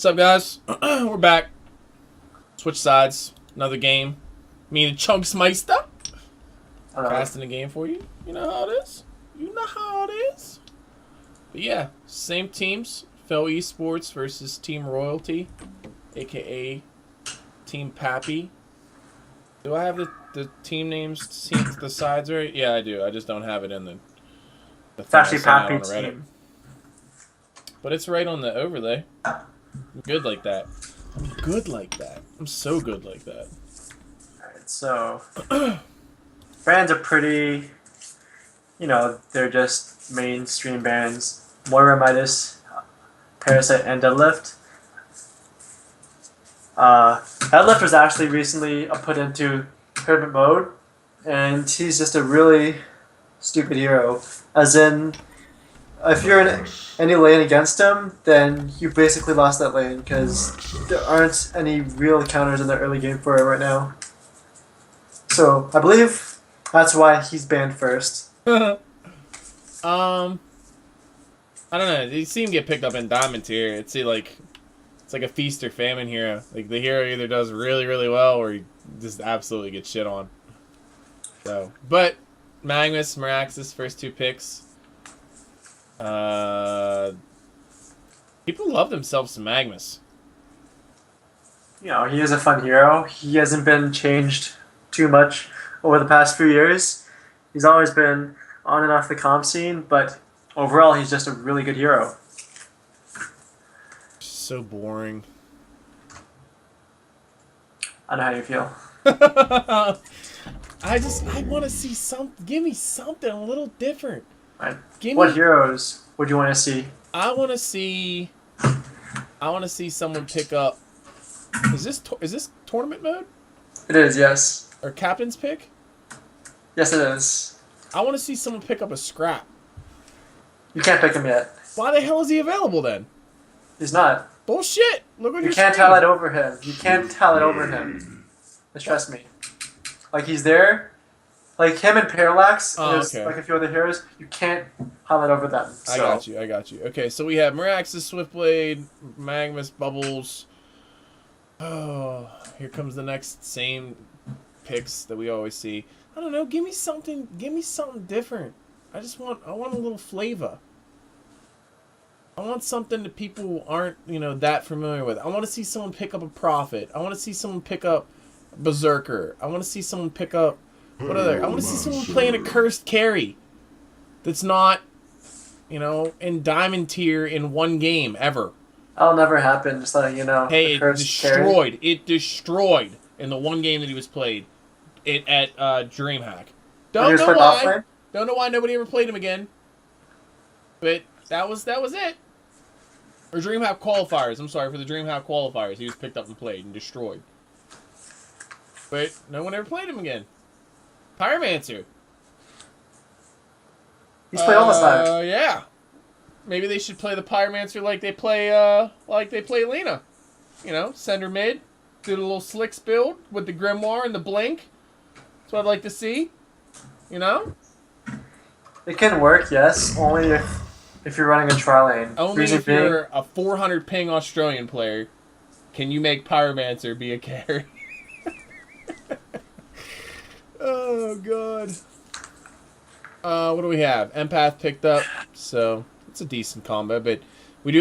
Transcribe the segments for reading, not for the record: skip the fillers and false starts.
What's up, guys? We're back. Switch sides. Another game. Me and Chunksmeister. Casting a game for you. You know how it is. You know how it is. But yeah, same teams. Fel eSports versus Team Royalty, a.k.a. Team Pappy. Do I have the team names, the sides right? Yeah, I do. I just don't have it in the it's actually Pappy's team. But it's right on the overlay. I'm good like that. I'm good like that. I'm so good like that. Alright, so bands are pretty, they're just mainstream bands. Moraxus, Parasite, and Deadlift. Deadlift was actually recently put into tournament mode, and he's just a really stupid hero. As in, if you're in any lane against him, then you basically lost that lane because there aren't any real counters in the early game for it right now. So I believe that's why he's banned first. I don't know. You see him get picked up in Diamond tier. It's like a feast or famine hero. Like the hero either does really, really well or he just absolutely gets shit on. So, but Magmus, Moraxus, first two picks. People love themselves some Magmus. He is a fun hero. He hasn't been changed too much over the past few years. He's always been on and off the comp scene, but overall he's just a really good hero. So boring. I know how you feel. I want to see give me something a little different. Right. What heroes would you want to see? I want to see someone pick up. Is this tournament mode? It is, yes. Or captain's pick? Yes, it is. I want to see someone pick up a scrap. You can't pick him yet. Why the hell is he available then? He's not. Bullshit! Look on your You can't screen. tell it over him. You can't tell it over him. Just trust me. Like, he's there. Like, him and Parallax, okay. Like a few other heroes, you can't highlight over them. So. I got you. Okay, so we have Moraxus, Swiftblade, Magmus, Bubbles. Oh, here comes the next same picks that we always see. I don't know, give me something different. I want a little flavor. I want something that people aren't, that familiar with. I want to see someone pick up a Prophet. I want to see someone pick up Berserker. I want to see someone pick up I want to see someone playing a cursed carry that's not, in Diamond tier in one game ever. That'll never happen, just letting you know. Hey, it destroyed in the one game that he was played at DreamHack. Don't know why nobody ever played him again. But that was it. Or DreamHack qualifiers. I'm sorry, for the DreamHack qualifiers. He was picked up and played and destroyed. But no one ever played him again. Pyromancer. He's played all the time. Yeah. Maybe they should play the Pyromancer like they play Lena. Send her mid, do the little slicks build with the Grimoire and the Blink. That's what I'd like to see. It can work, yes. Only if you're running a trial lane. Only if you're a 400 ping Australian player can you make Pyromancer be a carry. Oh god. What do we have? Empath picked up, so it's a decent combo. But we do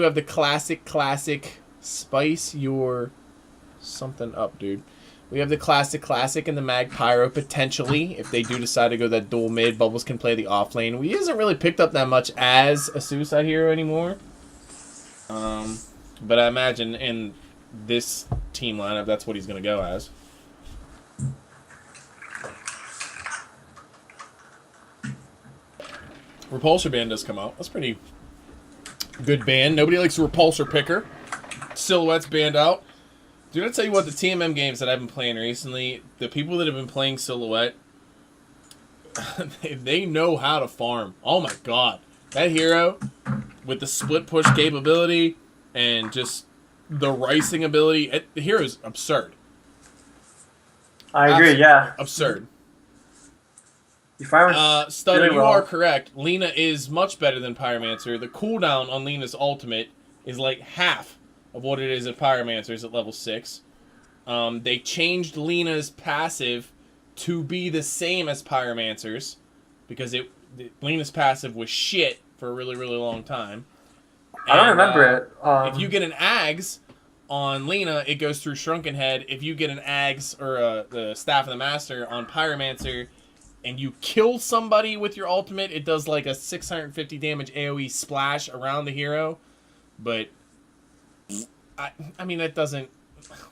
have the classic spice your something up, dude. We have the classic and the Mag Pyro potentially if they do decide to go that dual mid. Bubbles can play the off lane. He hasn't really picked up that much as a suicide hero anymore. But I imagine in this team lineup that's what he's gonna go as. Repulsor band does come out. That's pretty good band. Nobody likes a repulsor picker. Silhouette's banned out. Dude, I'll tell you what, the TMM games that I've been playing recently, the people that have been playing Silhouette, they know how to farm. Oh my god. That hero, with the split push capability and just the ricing ability, the hero's absurd. I agree, yeah. Absurd. Stutter, you are correct. Lena is much better than Pyromancer. The cooldown on Lena's ultimate is like half of what it is at Pyromancers at level 6. They changed Lena's passive to be the same as Pyromancer's because Lena's passive was shit for a really, really long time. I don't remember it. If you get an Ags on Lena, it goes through Shrunken Head. If you get an Ags or the Staff of the Master on Pyromancer and you kill somebody with your ultimate, it does like a 650 damage AoE splash around the hero. But, I mean, that doesn't...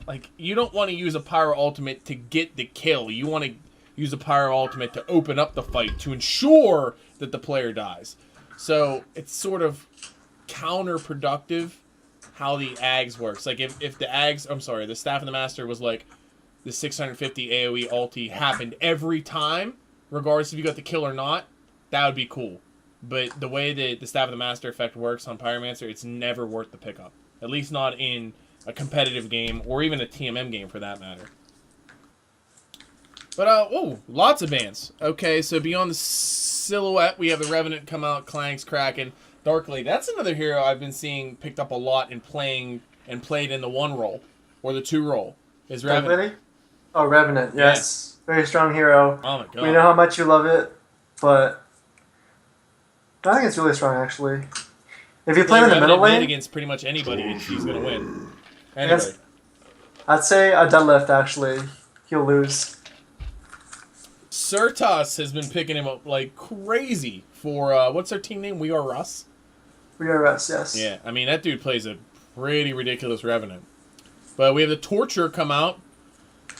Like, you don't want to use a Pyro ultimate to get the kill. You want to use a Pyro ultimate to open up the fight, to ensure that the player dies. So, it's sort of counterproductive how the Ags works. Like, if the Ags... I'm sorry, the Staff of the Master was like, the 650 AoE ulti happened every time, regardless if you got the kill or not, that would be cool. But the way that the Staff of the Master effect works on Pyromancer, it's never worth the pickup. At least not in a competitive game, or even a TMM game for that matter. But, oh, lots of bans. Okay, so beyond the Silhouette, we have the Revenant come out, Clanks, Kraken, Darkly. That's another hero I've been seeing picked up a lot and played in the 1 role, or the 2 role, is Revenant. Really? Oh, Revenant, yes. Yeah. Very strong hero. Oh my god. We know how much you love it, but I think it's really strong, actually. If you play in the middle lane... against pretty much anybody, he's going to win. Anyway. I'd say a deadlift, actually. He'll lose. Certas has been picking him up like crazy for, what's our team name? We Are Russ? We Are Russ, yes. Yeah, I mean, that dude plays a pretty ridiculous Revenant. But we have the Torture come out.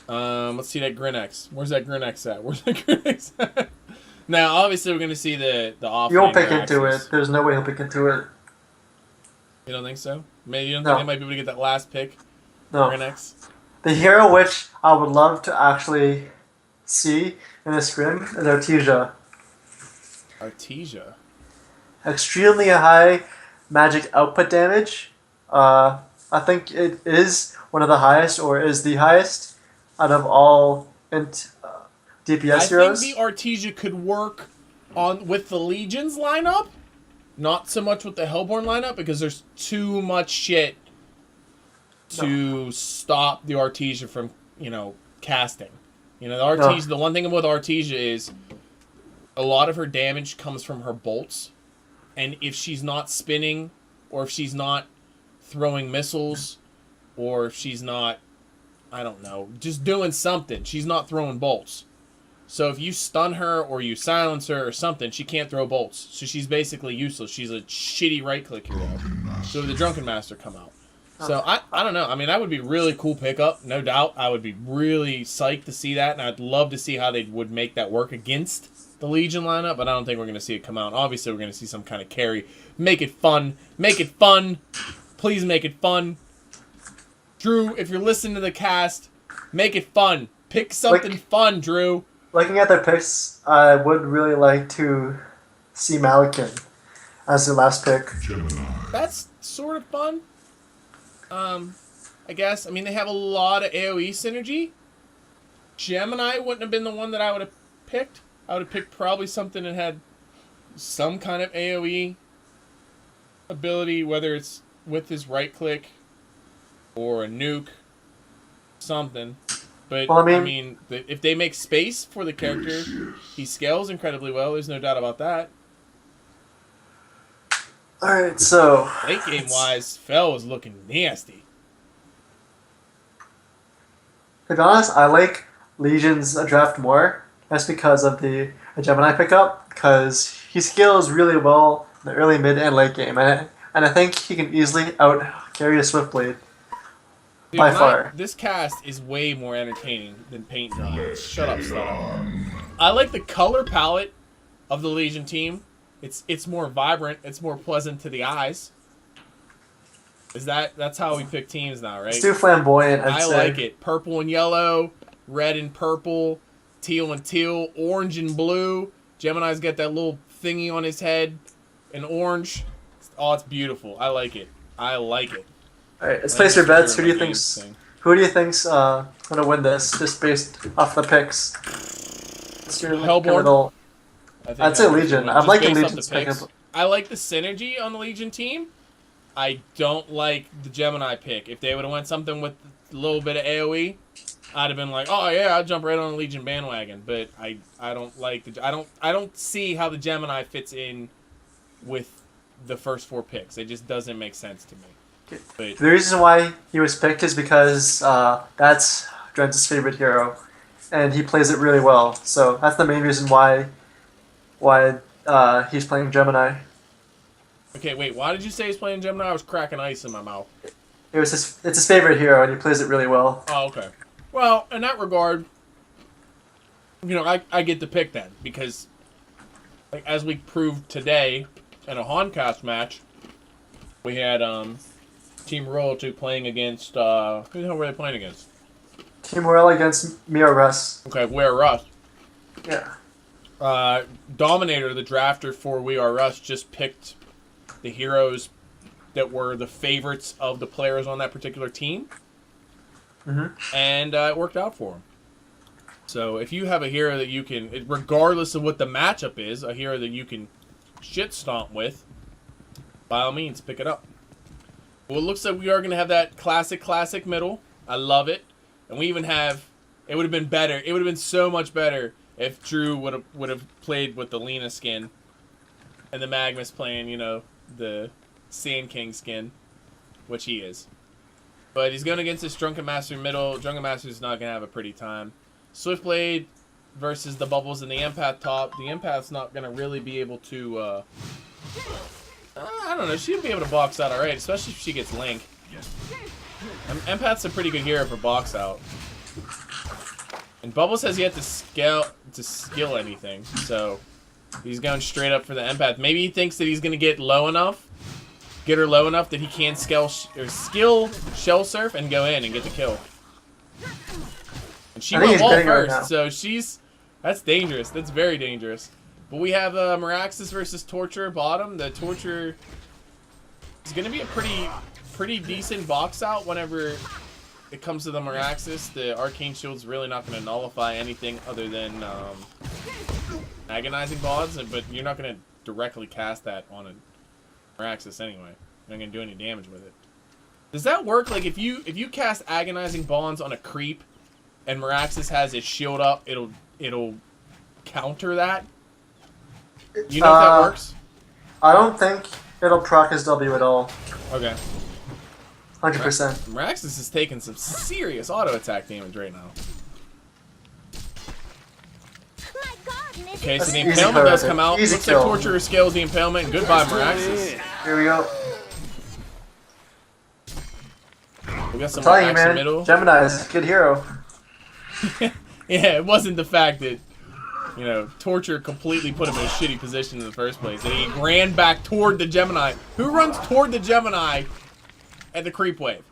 Let's see that Grinex. Where's that Grinex at? Where's that Grinex at? Now, obviously, we're going to see the off. You won't pick into it. There's no way he'll pick into it. You don't think so? Maybe you don't think they might be able to get that last pick? No. Grinex? The hero which I would love to actually see in the scrim is Artesia. Artesia? Extremely high magic output damage. I think it is one of the highest, or is the highest, out of all DPS heroes. I think the Artesia could work with the Legions lineup. Not so much with the Hellborn lineup, because there's too much shit to stop the Artesia from, casting. The Artesia, the one thing with Artesia is a lot of her damage comes from her bolts. And if she's not spinning, or if she's not throwing missiles, or if she's not, I don't know, just doing something, she's not throwing bolts. So if you stun her or you silence her or something, she can't throw bolts. So she's basically useless. She's a shitty right-click hero. So the Drunken Master come out. So I don't know. I mean, that would be a really cool pickup, no doubt. I would be really psyched to see that, and I'd love to see how they would make that work against the Legion lineup, but I don't think we're going to see it come out. Obviously, we're going to see some kind of carry. Make it fun. Make it fun. Please make it fun. Drew, if you're listening to the cast, make it fun. Pick something fun, Drew. Looking at their picks, I would really like to see Malikan as the last pick. Gemini. That's sort of fun. I guess. I mean, they have a lot of AoE synergy. Gemini wouldn't have been the one that I would have picked. I would have picked probably something that had some kind of AoE ability, whether it's with his right click or a nuke, something. But, well, I mean, if they make space for the character, he scales incredibly well. There's no doubt about that. Alright, so... Late game-wise, Fell was looking nasty. To be honest, I like Legion's draft more. That's because of the Gemini pickup, because he scales really well in the early, mid, and late game. And I think he can easily out-carry a Swiftblade. Dude, by far. This cast is way more entertaining than Paint Dry. Shut up, Slaughter. I like the color palette of the Legion team. It's more vibrant. It's more pleasant to the eyes. That's how we pick teams now, right? It's too flamboyant, I like it. Purple and yellow, red and purple, teal and teal, orange and blue. Gemini's got that little thingy on his head, and orange. Oh, it's beautiful. I like it. I like it. All right, let's place your bets. Who do you think's gonna win this, just based off the picks? Hellborn. I'd say Legion. I'm liking Legion's pick. I like the synergy on the Legion team. I don't like the Gemini pick. If they would have went something with a little bit of AoE, I'd have been like, oh yeah, I'll jump right on the Legion bandwagon. But I don't like the I don't see how the Gemini fits in with the first 4 picks. It just doesn't make sense to me. But The reason why he was picked is because that's Drence's favorite hero, and he plays it really well. So that's the main reason why he's playing Gemini. okay, wait, why did you say he's playing Gemini? I was cracking ice in my mouth. It's his favorite hero, and he plays it really well. Oh, okay. Well, in that regard, you know, I get the pick then, because like as we proved today in a Honcast match, we had Team Royalty playing against who the hell were they playing against? Team Royal against Moraxus. Okay, We Are Rust. Yeah. Dominator, the drafter for We Are Rust, just picked the heroes that were the favorites of the players on that particular team. And it worked out for him. So if you have a hero that you can, regardless of what the matchup is, a hero that you can shit stomp with, by all means, pick it up. Well, it looks like we are going to have that classic middle. I love it. And we even have, it would have been better. It would have been so much better if Drew would have played with the Lena skin and the Magmus playing, you know, the Sand King skin, which he is. But he's going against this Drunken Master middle. Drunken Master's not going to have a pretty time. Swiftblade versus the Bubbles and the Empath top. The Empath's not going to really be able to, I don't know, she'll be able to box out alright, especially if she gets Link. Empath's a pretty good hero for box out. And Bubbles has yet to skill anything, so he's going straight up for the Empath. Maybe he thinks that he's going to get her low enough that he can skill Shell Surf and go in and get the kill. And she went wall first, so that's dangerous. That's very dangerous. But we have Moraxus versus Torture bottom. The Torture is going to be a pretty decent box out whenever it comes to the Moraxus. The Arcane Shield's really not going to nullify anything other than Agonizing Bonds, but you're not going to directly cast that on a Moraxus anyway. You're not going to do any damage with it. Does that work? Like if you cast Agonizing Bonds on a creep and Moraxus has his shield up, it'll counter that? You know if that works? I don't think it'll proc his W at all. Okay. 100%. Moraxus is taking some serious auto attack damage right now. Okay, so the Impalement does come out. Looks like Torturer scales the Impalement. Goodbye, Moraxus. Here we go. We got some I'm telling you, Moraxus man, middle. Gemini is a good hero. Yeah, it wasn't the fact that, you know, Torture completely put him in a shitty position in the first place. And he ran back toward the Gemini. Who runs toward the Gemini at the creep wave?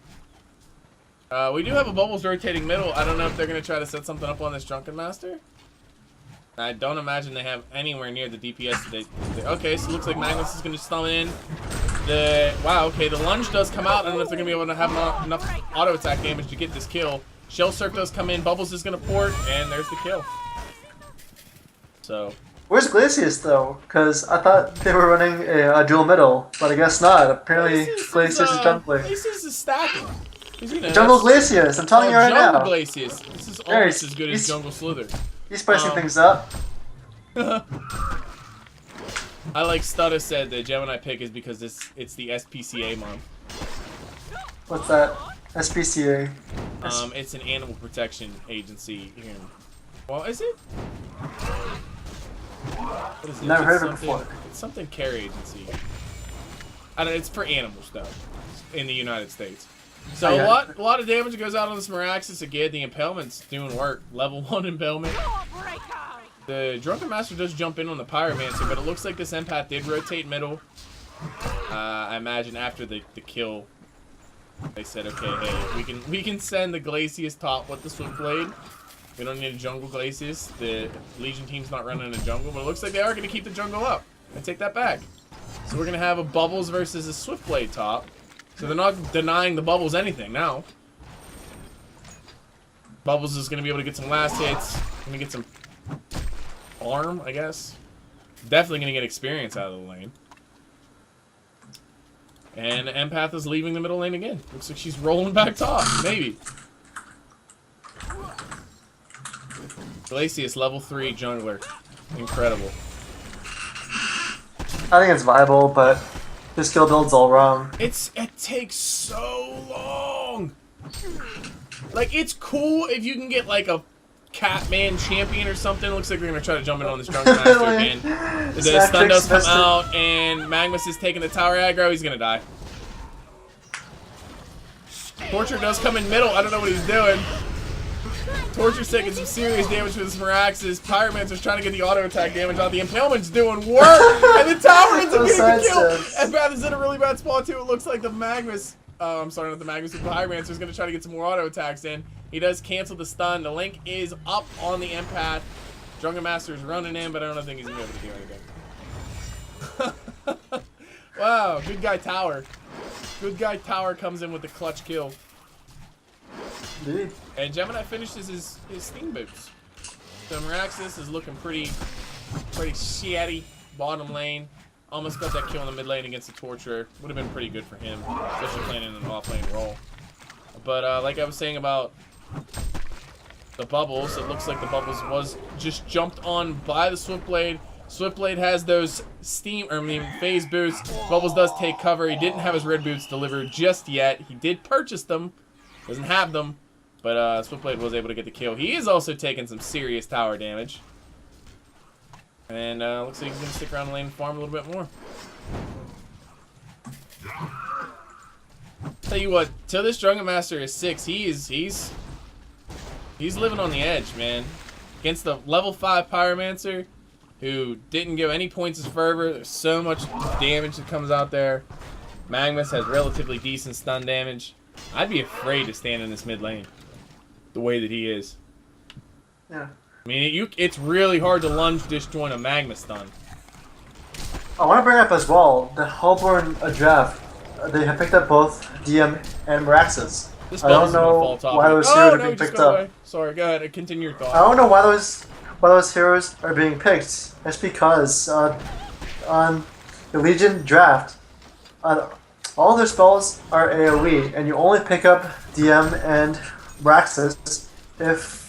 We do have a Bubbles rotating middle. I don't know if they're going to try to set something up on this Drunken Master. I don't imagine they have anywhere near the DPS today. Okay, so it looks like Magmus is going to stun in. Wow, okay, the lunge does come out. I don't know if they're going to be able to have enough auto attack damage to get this kill. Shell Surf does come in. Bubbles is going to port, and there's the kill. So, where's Glacius though? Because I thought they were running a dual middle, but I guess not. Apparently, Glacius is jungling. Glacius is stacking. Jungle Glacius, I'm telling you right now. Jungle Glacius. This is almost as good as Jungle Slither. He's spicing things up. I like Stutta said the Gemini pick is because it's the SPCA month. What's that? SPCA. It's an animal protection agency here. Well, is it? What is it? Never heard of it before. It's something care agency. I don't know, it's for animals though, in the United States. So a lot of damage goes out on this Moraxus. Again, the Impalement's doing work. Level 1 Impalement. The Drunken Master does jump in on the Pyromancer, but it looks like this Empath did rotate middle. I imagine after the kill, they said, okay, hey, we can send the Glacius top with the Swiftblade. We don't need a jungle Glacius. The Legion team's not running a jungle, but it looks like they are going to keep the jungle up. I take that back. So we're going to have a Bubbles versus a Swiftblade top. So they're not denying the Bubbles anything now. Bubbles is going to be able to get some last hits. Going to get some farm, I guess. Definitely going to get experience out of the lane. And Empath is leaving the middle lane again. Looks like she's rolling back top. Maybe. Glacius, level 3 jungler. Incredible. I think it's viable, but his skill build's all wrong. It takes so long. Like, it's cool if you can get like a Catman champion or something. Looks like we're gonna try to jump in on this Drunken Master again. The stun does come out, and Magmus is taking the tower aggro. He's gonna die. Torture does come in middle. I don't know what he's doing. Torture's taking some serious damage with his Moraxus. Pyromancer's trying to get the auto attack damage out. The Impalement's doing work, and the tower ends up getting the kill. Empath is in a really bad spot too. It looks like the Magmus. I'm sorry, not the Magmus. The Pyromancer's gonna try to get some more auto attacks in. He does cancel the stun. The link is up on the Empath. Drunken Master is running in, but I don't think he's gonna be able to do anything. Wow, good guy tower. Good guy tower comes in with the clutch kill. Indeed. And Gemini finishes his steam boots. So Moraxus is looking pretty shitty. Bottom lane. Almost got that kill in the mid lane against the Torturer. Would have been pretty good for him, especially playing in an off lane role. But like I was saying about the bubbles, it looks like the bubbles was just jumped on by the Swiftblade. Swiftblade has those phase boots. Bubbles does take cover. He didn't have his red boots delivered just yet. He did purchase them. Doesn't have them. But Swiftblade was able to get the kill. He is also taking some serious tower damage. And looks like he's going to stick around the lane and farm a little bit more. Tell you what, till this Drunken Master is 6, he's living on the edge, man. Against the level 5 Pyromancer, who didn't give any points of fervor. There's so much damage that comes out there. Magmus has relatively decent stun damage. I'd be afraid to stand in this mid lane the way that he is. Yeah. I mean, it's really hard to lunge disjoint a Magma stun. I want to bring up as well the Hellborn draft. They have picked up both DM and Moraxus. This I don't know why those heroes are being picked up. Sorry, go ahead. Continue your thought. I don't know why those heroes are being picked. It's because on the Legion draft, all their spells are AoE, and you only pick up DM and Moraxus if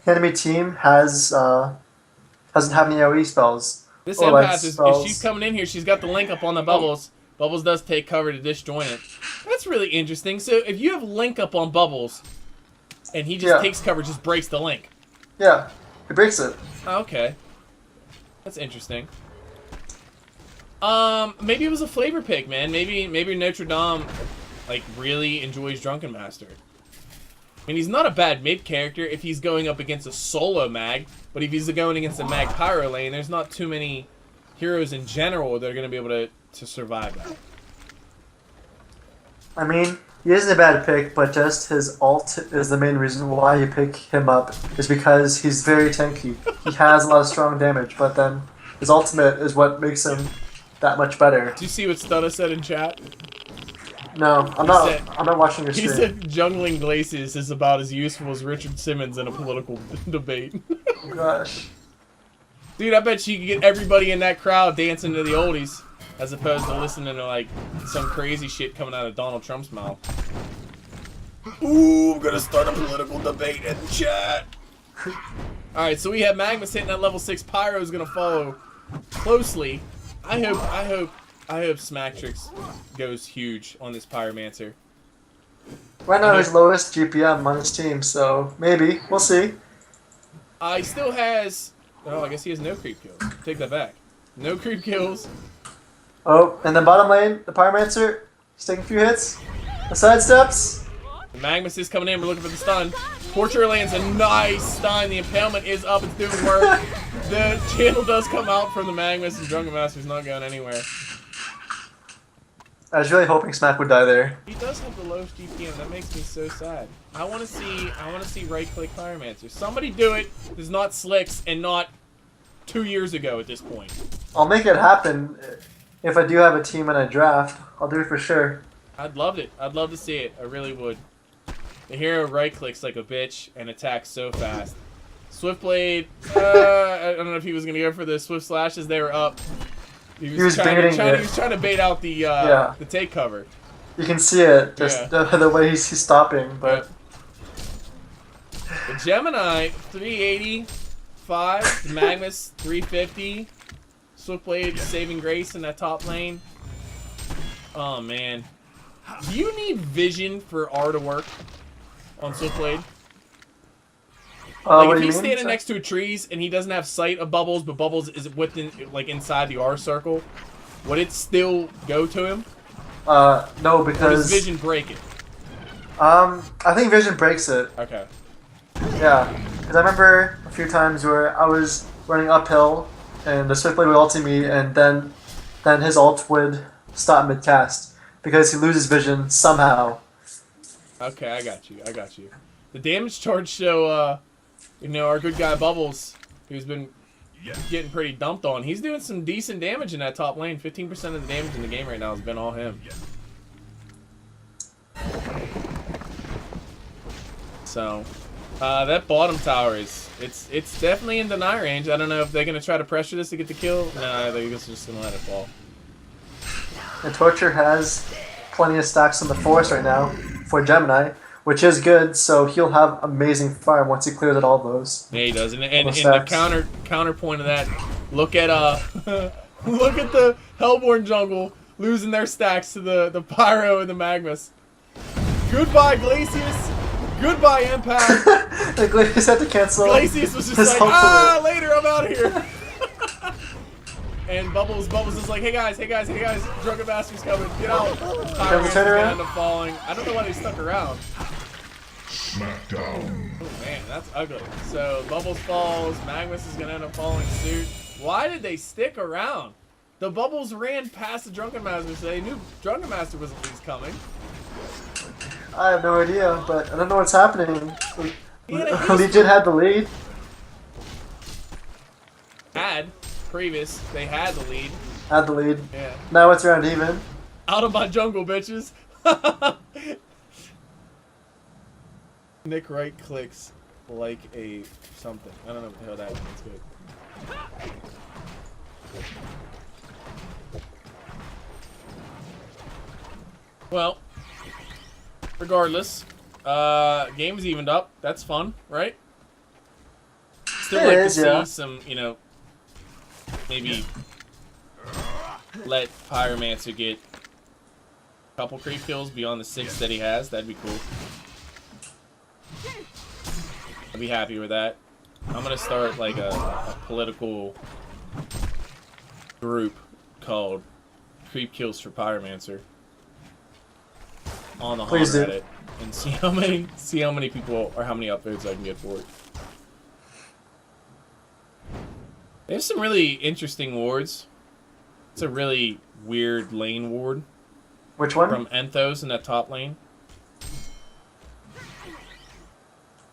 the enemy team doesn't have any AoE spells. This Empath if she's coming in here, she's got the link up on the Bubbles. Bubbles does take cover to disjoint it. That's really interesting. So if you have link up on Bubbles, and he just takes cover, just breaks the link. Yeah, he breaks it. Okay. That's interesting. Maybe it was a flavor pick, man. Maybe Notre Dame, like, really enjoys Drunken Master. I mean, he's not a bad mid character if he's going up against a solo mag, but if he's going against a mag pyro lane, there's not too many heroes in general that are going to be able to survive that. I mean, he isn't a bad pick, but just his ult is the main reason why you pick him up, is because he's very tanky. He has a lot of strong damage, but then his ultimate is what makes him that much better. Do you see what Stunna said in chat? No, I'm not watching your stream. He said jungling Glacius is about as useful as Richard Simmons in a political debate. Oh gosh. Dude, I bet you could get everybody in that crowd dancing to the oldies, as opposed to listening to, like, some crazy shit coming out of Donald Trump's mouth. Ooh, I'm gonna start a political debate in the chat. Alright, so we have Magmus hitting that level 6. Pyro is gonna follow closely. I hope Smactrix goes huge on this Pyromancer. Right now he's lowest GPM on his team, so maybe. We'll see. He still has... Oh, I guess he has no creep kills. Take that back. No creep kills. Oh, and then bottom lane, the Pyromancer, he's taking a few hits. The sidesteps. The Magmus is coming in. We're looking for the stun. Torture lands a nice stun. The Impalement is up. It's doing work. The channel does come out from the Magmus, and Drunken Master's not going anywhere. I was really hoping Smack would die there. He does have the lowest GPM. That makes me so sad. I want to see right-click Pyromancer. Somebody do it. It's not Slicks and not 2 years ago at this point. I'll make it happen. If I do have a team and I draft, I'll do it for sure. I'd love it. I'd love to see it. I really would. The hero right-clicks like a bitch and attacks so fast. Swiftblade, I don't know if he was going to go for the Swift Slashes. They were up. He was baiting it. He was trying to bait out the take cover. You can see it, just the way he's stopping, but... The Gemini, 385, the Magmus, 350. Swiftblade saving grace in that top lane. Oh, man. Do you need vision for R to work on Swiftblade? Like, if he's standing next to trees and he doesn't have sight of Bubbles, but Bubbles is within, like, inside the R circle, would it still go to him? No, because... Or does vision break it? I think vision breaks it. Okay. Yeah, because I remember a few times where I was running uphill and the Swiftblade would ulti me, and then his ult would stop mid-cast because he loses vision somehow. Okay, I got you. The damage charge show, you know, our good guy Bubbles, who's been getting pretty dumped on, he's doing some decent damage in that top lane. 15% of the damage in the game right now has been all him. So, that bottom tower is, it's definitely in deny range. I don't know if they're going to try to pressure this to get the kill. No, they're just going to let it fall. And Torture has plenty of stacks on the forest right now for Gemini, which is good, so he'll have amazing farm once he clears out all those. Yeah, he does. And the counterpoint of that, look at look at the Hellborn jungle losing their stacks to the Pyro and the Magmus. Goodbye, Glacius. Goodbye, Empath. The Glacius had to cancel. Glacius was just like, later, I'm out of here. And Bubbles is like, hey guys, Drunken Master's coming, get out. Pyromancer's gonna end up falling. I don't know why they stuck around. Smackdown. Oh man, that's ugly. So Bubbles falls, Magmus is gonna end up falling suit. Why did they stick around? The Bubbles ran past the Drunken Master, so they knew Drunken Master was at least coming. I have no idea, but I don't know what's happening. Legion had the lead. They had the lead. Had the lead. Yeah. Now it's around even. Out of my jungle, bitches. Nick right clicks like a something. I don't know what the hell that means. Good. Well, regardless, game's evened up. That's fun, right? Still like to see some, you know, maybe let Pyromancer get a couple creep kills beyond the 6 that he has. That'd be cool. I'd be happy with that. I'm gonna start like a political group called Creep Kills for Pyromancer on the Reddit and see how many people or how many upvotes I can get for it. They have some really interesting wards. It's a really weird lane ward. Which one? From Enthos in that top lane.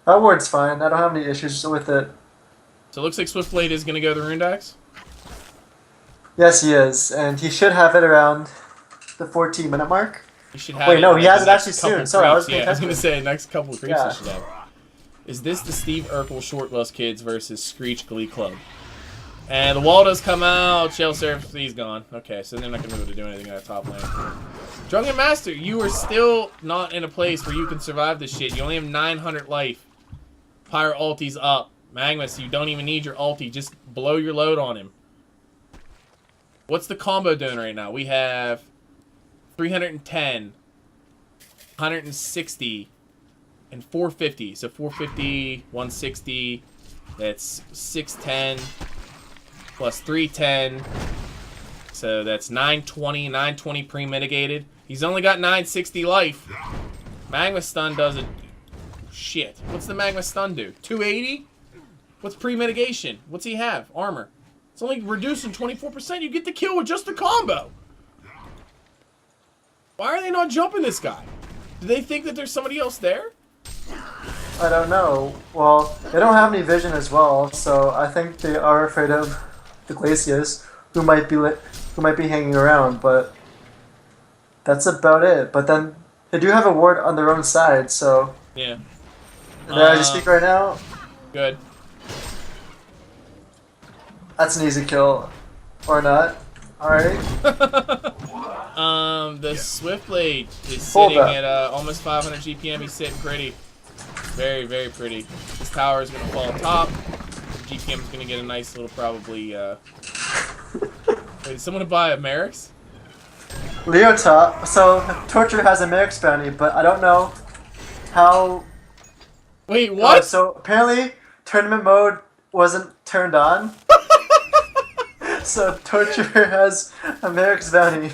That ward's fine. I don't have any issues with it. So it looks like Swiftblade is going to go to Rundax? Yes, he is. And he should have it around the 14-minute mark. He should have Wait, no, he has it actually soon. Sorry, I was going to say the next couple of creeps he should have. Is this the Steve Urkel Short Bus Kids versus Screech Glee Club? And the wall does come out. Shell Surf, he's gone. Okay, so they're not going to be able to do anything in that top lane. Drunken Master, you are still not in a place where you can survive this shit. You only have 900 life. Pyro ulti's up. Magmus, you don't even need your ulti. Just blow your load on him. What's the combo doing right now? We have 310, 160, and 450. So 450, 160, that's 610, plus 310. So that's 920, 920 pre-mitigated. He's only got 960 life. Magma stun does it. Shit. What's the Magma stun do? 280? What's pre-mitigation? What's he have? Armor. It's only reducing 24%. You get the kill with just the combo. Why are they not jumping this guy? Do they think that there's somebody else there? I don't know. Well, they don't have any vision as well, so I think they are afraid of the Glacius, who might be hanging around, but that's about it. But then they do have a ward on their own side, so yeah. As you speak right now, good. That's an easy kill, or not. Alright. The Swiftblade is sitting at almost 500 GPM. He's sitting pretty. Very, very pretty. This tower is going to fall top. GPM is going to get a nice little probably... Wait, is someone buy a Merix? Leotop. So, Torture has a Merix bounty, but I don't know how... Wait, what? So, apparently, tournament mode wasn't turned on. So, Torture has a Merix bounty.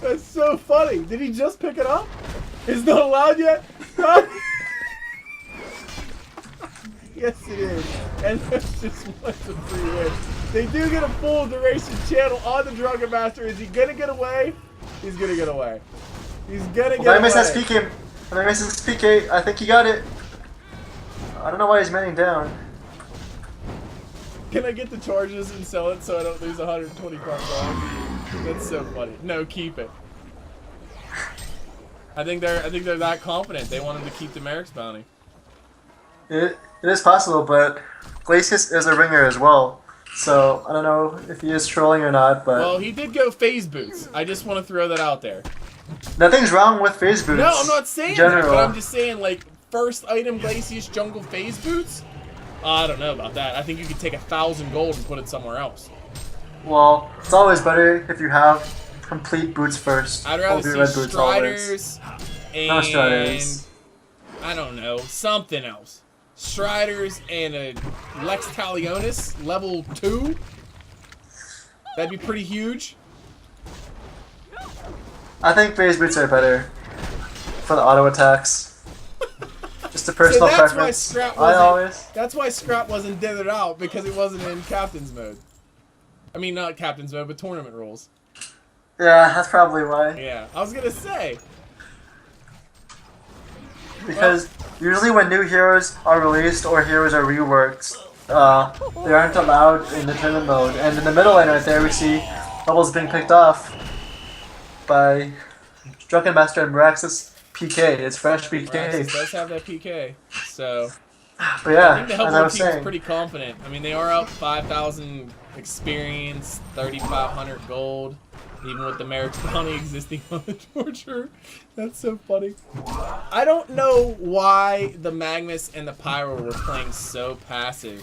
That's so funny. Did he just pick it up? It's not allowed yet? Yes, it is. And that's just one to free win. They do get a full duration channel on the Drunken Master. Is he going to get away? He's going to get away. He's going to get away. Magmus has PK. Magmus has PK. I think he got it. I don't know why he's manning down. Can I get the charges and sell it so I don't lose 125 dollars? That's so funny. No, keep it. I think they're that confident. They want him to keep the Merix bounty. It is possible, but Glacius is a ringer as well. So I don't know if he is trolling or not, but well, he did go phase boots. I just want to throw that out there. Nothing's wrong with phase boots. No, I'm not saying that, but I'm just saying like first item Glacius jungle phase boots. I don't know about that. I think you could take 1,000 gold and put it somewhere else. Well, it's always better if you have complete boots first. I'd rather see Striders and no Striders. I don't know, something else. Striders and a Lex Talionis level 2. That'd be pretty huge. I think phase boots are better for the auto attacks. Just a personal preference. That's why Scrap wasn't dithered out, because it wasn't in Captain's mode. I mean, not Captain's mode, but tournament rules. Yeah, that's probably why. Yeah, I was gonna say. Because usually when new heroes are released or heroes are reworked, they aren't allowed in the tournament mode. And in the middle lane right there, we see Bubbles being picked off by Drunken Master and Moraxus. PK, it's fresh PK. Moraxus does have that PK, so. But yeah, I think the as I Hellboy was team is saying, pretty confident. I mean, they are up 5,000 experience, 3,500 gold, even with the Merix bounty existing on the Torture. That's so funny. I don't know why the Magmus and the Pyro were playing so passive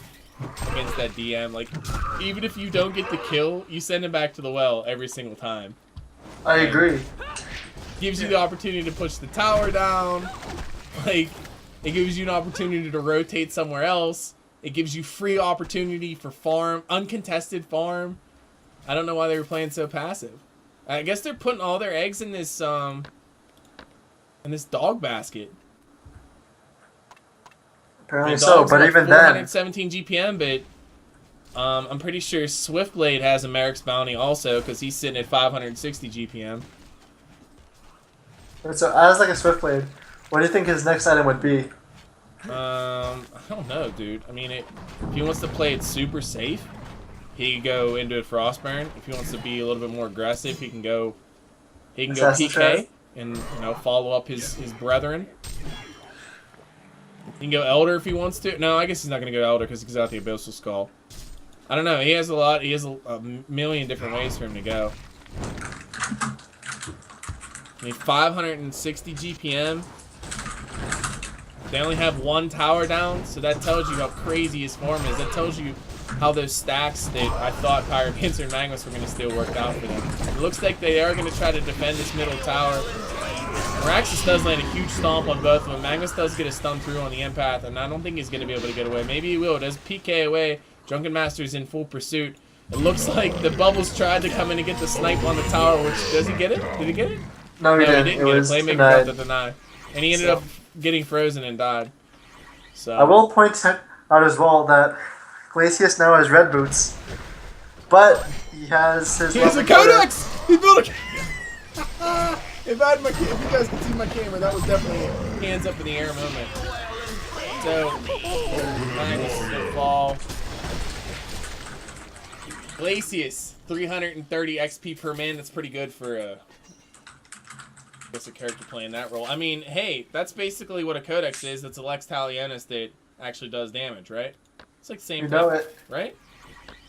against that DM. Like, even if you don't get the kill, you send him back to the well every single time. I agree. Gives you the opportunity to push the tower down. Like, it gives you an opportunity to rotate somewhere else. It gives you free opportunity for farm, uncontested farm. I don't know why they were playing so passive. I guess they're putting all their eggs in this dog basket. Apparently so, but even then, 417 GPM, but I'm pretty sure Swiftblade has a Merix bounty also, because he's sitting at 560 GPM. So as like a Swiftblade, what do you think his next item would be? I don't know, dude. I mean, if he wants to play it super safe, he can go into a Frostburn. If he wants to be a little bit more aggressive, he can go PK and follow up his brethren. He can go Elder if he wants to. No, I guess he's not going to go Elder because he's got the Abyssal Skull. I don't know. He has a million different ways for him to go. I mean, 560 GPM. They only have one tower down, so that tells you how crazy his form is. That tells you how those stacks that I thought Pyromancer and Magmus were going to still work out for them. It looks like they are going to try to defend this middle tower. Moraxus does land a huge stomp on both of them. Magmus does get a stun through on the Empath, and I don't think he's going to be able to get away. Maybe he will. It does PK away. Drunken Master is in full pursuit. It looks like the Bubbles tried to come in and get the snipe on the tower, which, does he get it? Did he get it? No, he didn't. It was Playmaker got the deny. And he ended up getting frozen and died. So I will point out as well that Glacius now has red boots, but he has his. He has a codex. He built a. If you guys could see my camera, that was definitely a hands up in the air moment. So Magmus is gonna fall. Glacius, 330 XP per man. That's pretty good for a character playing that role. I mean, hey, that's basically what a Codex is. It's a Lex Talionis that actually does damage, right? It's like the same thing, right?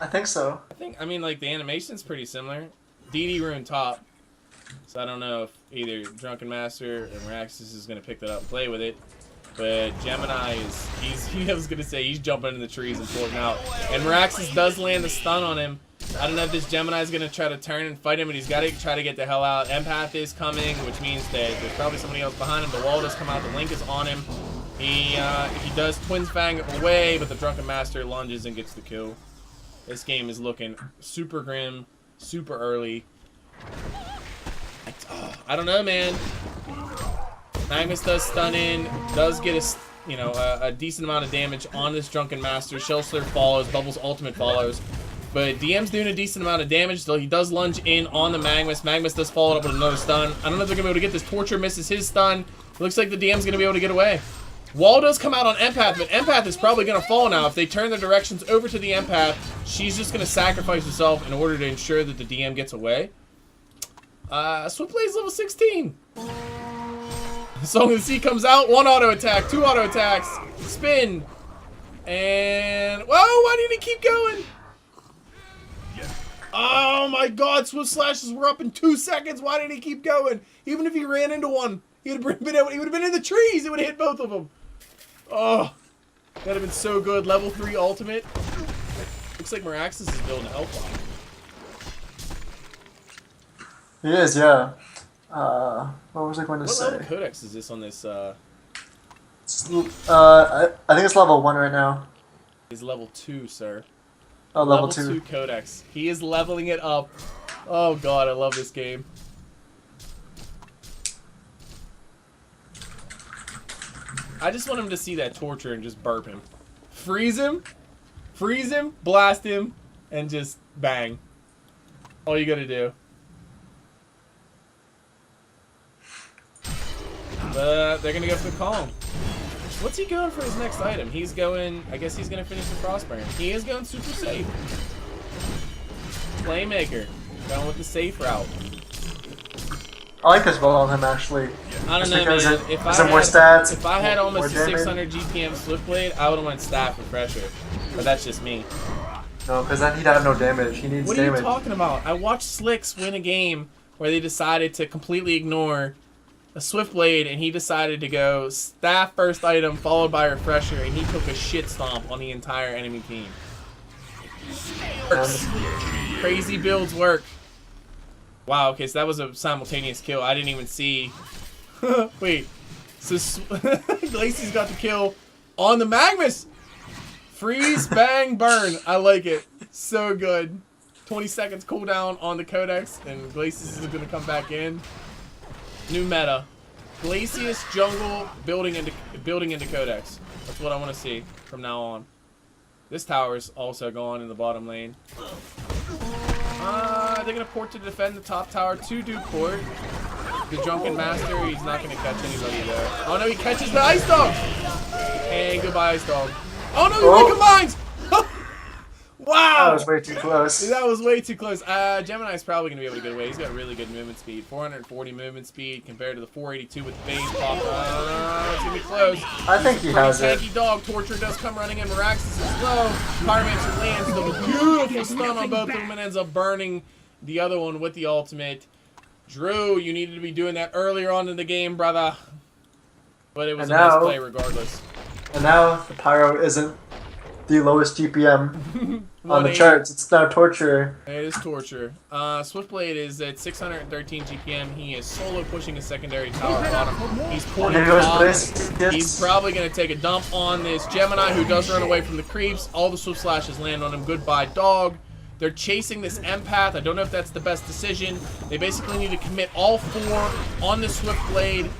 I think so. I mean, like, the animation's pretty similar. DD ruined top. So I don't know if either Drunken Master or Moraxus is going to pick that up and play with it. But Gemini I was going to say, he's jumping in the trees and floating out. And Moraxus does land the stun on him. I don't know if this Gemini is going to try to turn and fight him, but he's got to try to get the hell out. Empath is coming, which means that there's probably somebody else behind him. The wall does come out. The link is on him. He does Twins Fang away, but the Drunken Master lunges and gets the kill. This game is looking super grim, super early. I don't know, man. Magmus does stun in, does get a decent amount of damage on this Drunken Master. Shell Slurp follows, Bubbles ultimate follows. But DM's doing a decent amount of damage, though he does lunge in on the Magmus. Magmus does follow it up with another stun. I don't know if they're going to be able to get this. Torture misses his stun. Looks like the DM's going to be able to get away. Wall does come out on Empath, but Empath is probably going to fall now. If they turn their directions over to the Empath, she's just going to sacrifice herself in order to ensure that the DM gets away. Swiftblade is level 16. Song of the Sea comes out. 1 auto attack, 2 auto attacks, spin. And, whoa, why didn't he keep going? Oh my god, Swift Slashes were up in 2 seconds. Why didn't he keep going? Even if he ran into one, he would have been in the trees. It would have hit both of them. Oh, that'd have been so good. Level 3 ultimate. Looks like Moraxus is building a health bomb. He is, yeah. What was I going to say? What level codex is this on this? I think it's level 1 right now. Is level 2, sir. Oh, level 2. Level 2 codex. He is leveling it up. Oh god, I love this game. I just want him to see that torture and just burp him. Freeze him, blast him, and just bang. All you gotta do. But they're gonna go for the calm. What's he going for his next item? He's going, I guess he's gonna finish the Frostburn. He is going super safe. Playmaker, going with the safe route. I like this build on him, actually. I don't know, man. If I had almost a 600 GPM Swiftblade, I would have went Staff Refresher. But that's just me. No, because then he'd have no damage. He needs what damage. What are you talking about? I watched Slicks win a game where they decided to completely ignore a Swiftblade, and he decided to go Staff first item followed by Refresher, and he took a shit stomp on the entire enemy team. Crazy builds work. Wow, okay, so that was a simultaneous kill. I didn't even see. Wait. So Glacius got the kill on the Magmus. Freeze, bang, burn. I like it. So good. 20 seconds cooldown on the Codex, and Glacius is going to come back in. New meta. Glacius jungle building into Codex. That's what I want to see from now on. This tower's also gone in the bottom lane. They're going to port to defend the top tower. 2 do port. The Drunken Master, he's not going to catch anybody there. Oh no, he catches the Ice Dog! And goodbye, Ice Dog. Oh no, he recombines! Wow! That was way too close. That was way too close. Gemini's probably going to be able to get away. He's got really good movement speed. 440 movement speed compared to the 482 with the base pop. It's going to be close. I think he has it. Tanky dog. Torture does come running in. Moraxus is slow. Pyromancer lands the beautiful stun on both of them and ends up burning the other one with the ultimate. Drew, you needed to be doing that earlier on in the game, brother. But it was a nice play regardless. And now the Pyro isn't the lowest GPM on the charts. It's now Torture. It is Torture. Swiftblade is at 613 GPM. He is solo pushing a secondary tower bottom. He's porting top. He's probably going to take a dump on this Gemini, who does run away from the creeps. All the Swift Slashes land on him. Goodbye, dog. They're chasing this Empath. I don't know if that's the best decision. They basically need to commit all 4 on the Swiftblade.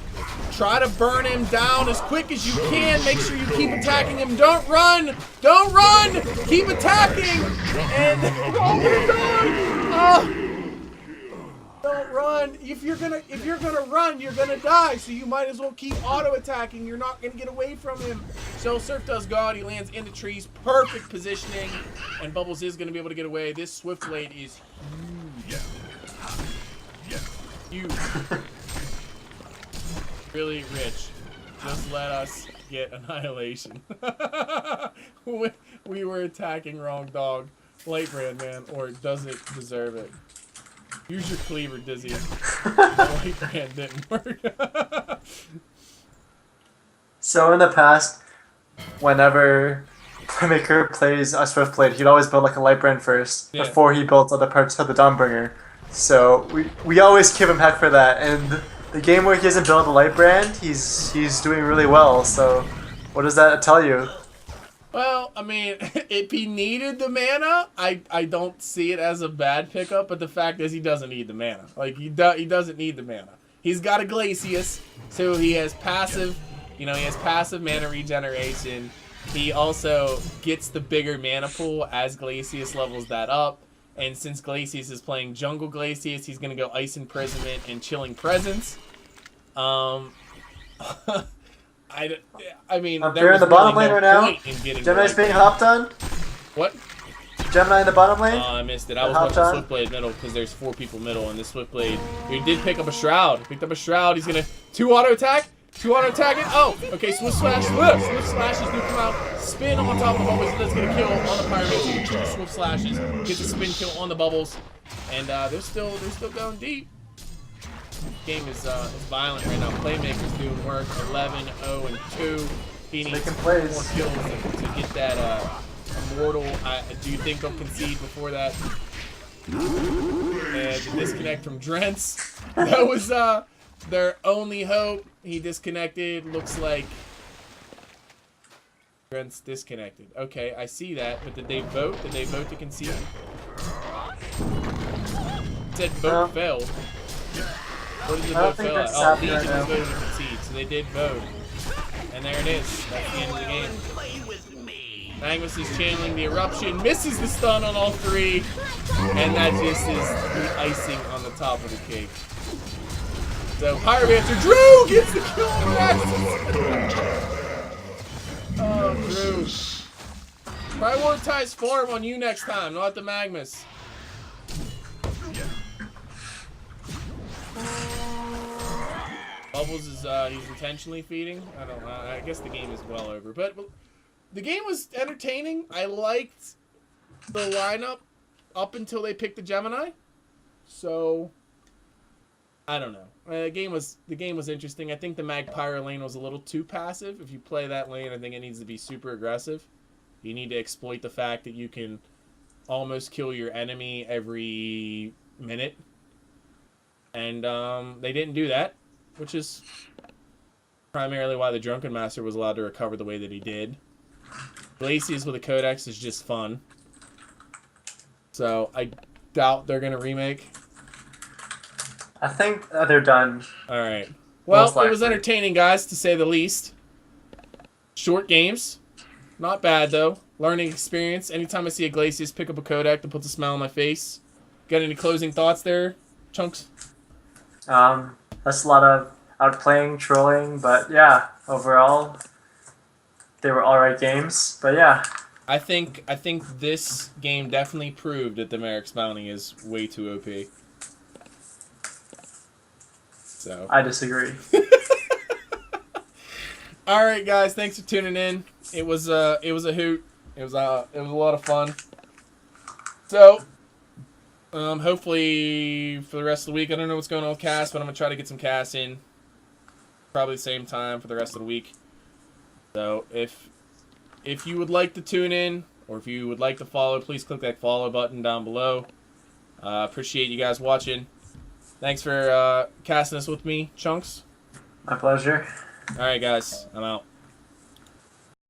Try to burn him down as quick as you can. Make sure you keep attacking him. Don't run! Don't run! Keep attacking! And oh my god! Oh. Don't run! If you're gonna run, you're gonna die. So you might as well keep auto attacking. You're not gonna get away from him. So Surf does God. He lands into trees. Perfect positioning. And Bubbles is gonna be able to get away. This Swiftblade is huge. Really rich. Just let us get annihilation. We were attacking wrong, dog. Light brand, man, or does it deserve it? Use your cleaver, Dizzy. The light brand didn't work. So in the past, whenever Playmaker plays a Swiftblade, he'd always build like a light brand first before he builds other parts of the Dawnbringer. So we always give him heck for that. And the game where he doesn't build a light brand, he's doing really well. So what does that tell you? Well, I mean, if he needed the mana, I don't see it as a bad pickup. But the fact is, he doesn't need the mana. Like he doesn't need the mana. He's got a Glacius, so he has passive. You know, he has passive mana regeneration. He also gets the bigger mana pool as Glacius levels that up. And since Glacius is playing Jungle Glacius, he's going to go Ice Imprisonment and Chilling Presence. I mean, they're in the bottom lane right now. Gemini's being hopped on. What? Gemini in the bottom lane. Oh, I missed it. I was watching Swiftblade middle because there's 4 people middle, and this Swiftblade, he did pick up a Shroud. Picked up a Shroud. He's going to 2 auto attack. 2 auto attack it. Oh, okay. Swift Slash. Swift Slashes do come out. Spin on top of the bubbles. That's going to kill on the Pyromancer. 2 Swift Slashes. Gets a spin kill on the bubbles. And they're still going deep. Game is violent right now. Playmaker's doing work. 11, 0, and 2. He needs 4 kills to get that immortal. Do you think they'll concede before that? And the disconnect from Drents. That was their only hope. He disconnected. Looks like Drents disconnected. Okay, I see that. But did they vote? Did they vote to concede? It said vote failed. What did the vote fail at? Oh, Legion was voting to concede, so they did vote. And there it is. That's the end of the game. Magmus is channeling the eruption, misses the stun on all 3, and that just is the icing on the top of the cake. So Pyromancer Drew gets the kill on Moraxus. Oh, Drew. Prioritize farm on you next time, not the Magmus. Bubbles is he's intentionally feeding. I don't know. I guess the game is well over, but the game was entertaining. I liked the lineup up until they picked the Gemini. So I don't know. The game was interesting. I think the Mag Pyro lane was a little too passive. If you play that lane, I think it needs to be super aggressive. You need to exploit the fact that you can almost kill your enemy every minute. And they didn't do that, which is primarily why the Drunken Master was allowed to recover the way that he did. Glacius with a Codex is just fun. So I doubt they're going to remake. I think they're done. Alright. Well, it was entertaining, guys, to say the least. Short games. Not bad, though. Learning experience. Anytime I see a Glacius pick up a Codex, it puts a smile on my face. Got any closing thoughts there, Chunks? That's a lot of outplaying, trolling, but yeah, overall, they were alright games. But yeah. I think this game definitely proved that the Merrick's Bounty is way too OP. So I disagree. All right, guys, thanks for tuning in. It was a hoot. It was a lot of fun. So hopefully for the rest of the week, I don't know what's going on with cast, but I'm gonna try to get some cast in probably the same time for the rest of the week. So if you would like to tune in or if you would like to follow, please click that follow button down below. Appreciate you guys watching. Thanks for casting this with me, Chunks. My pleasure. All right, guys. I'm out.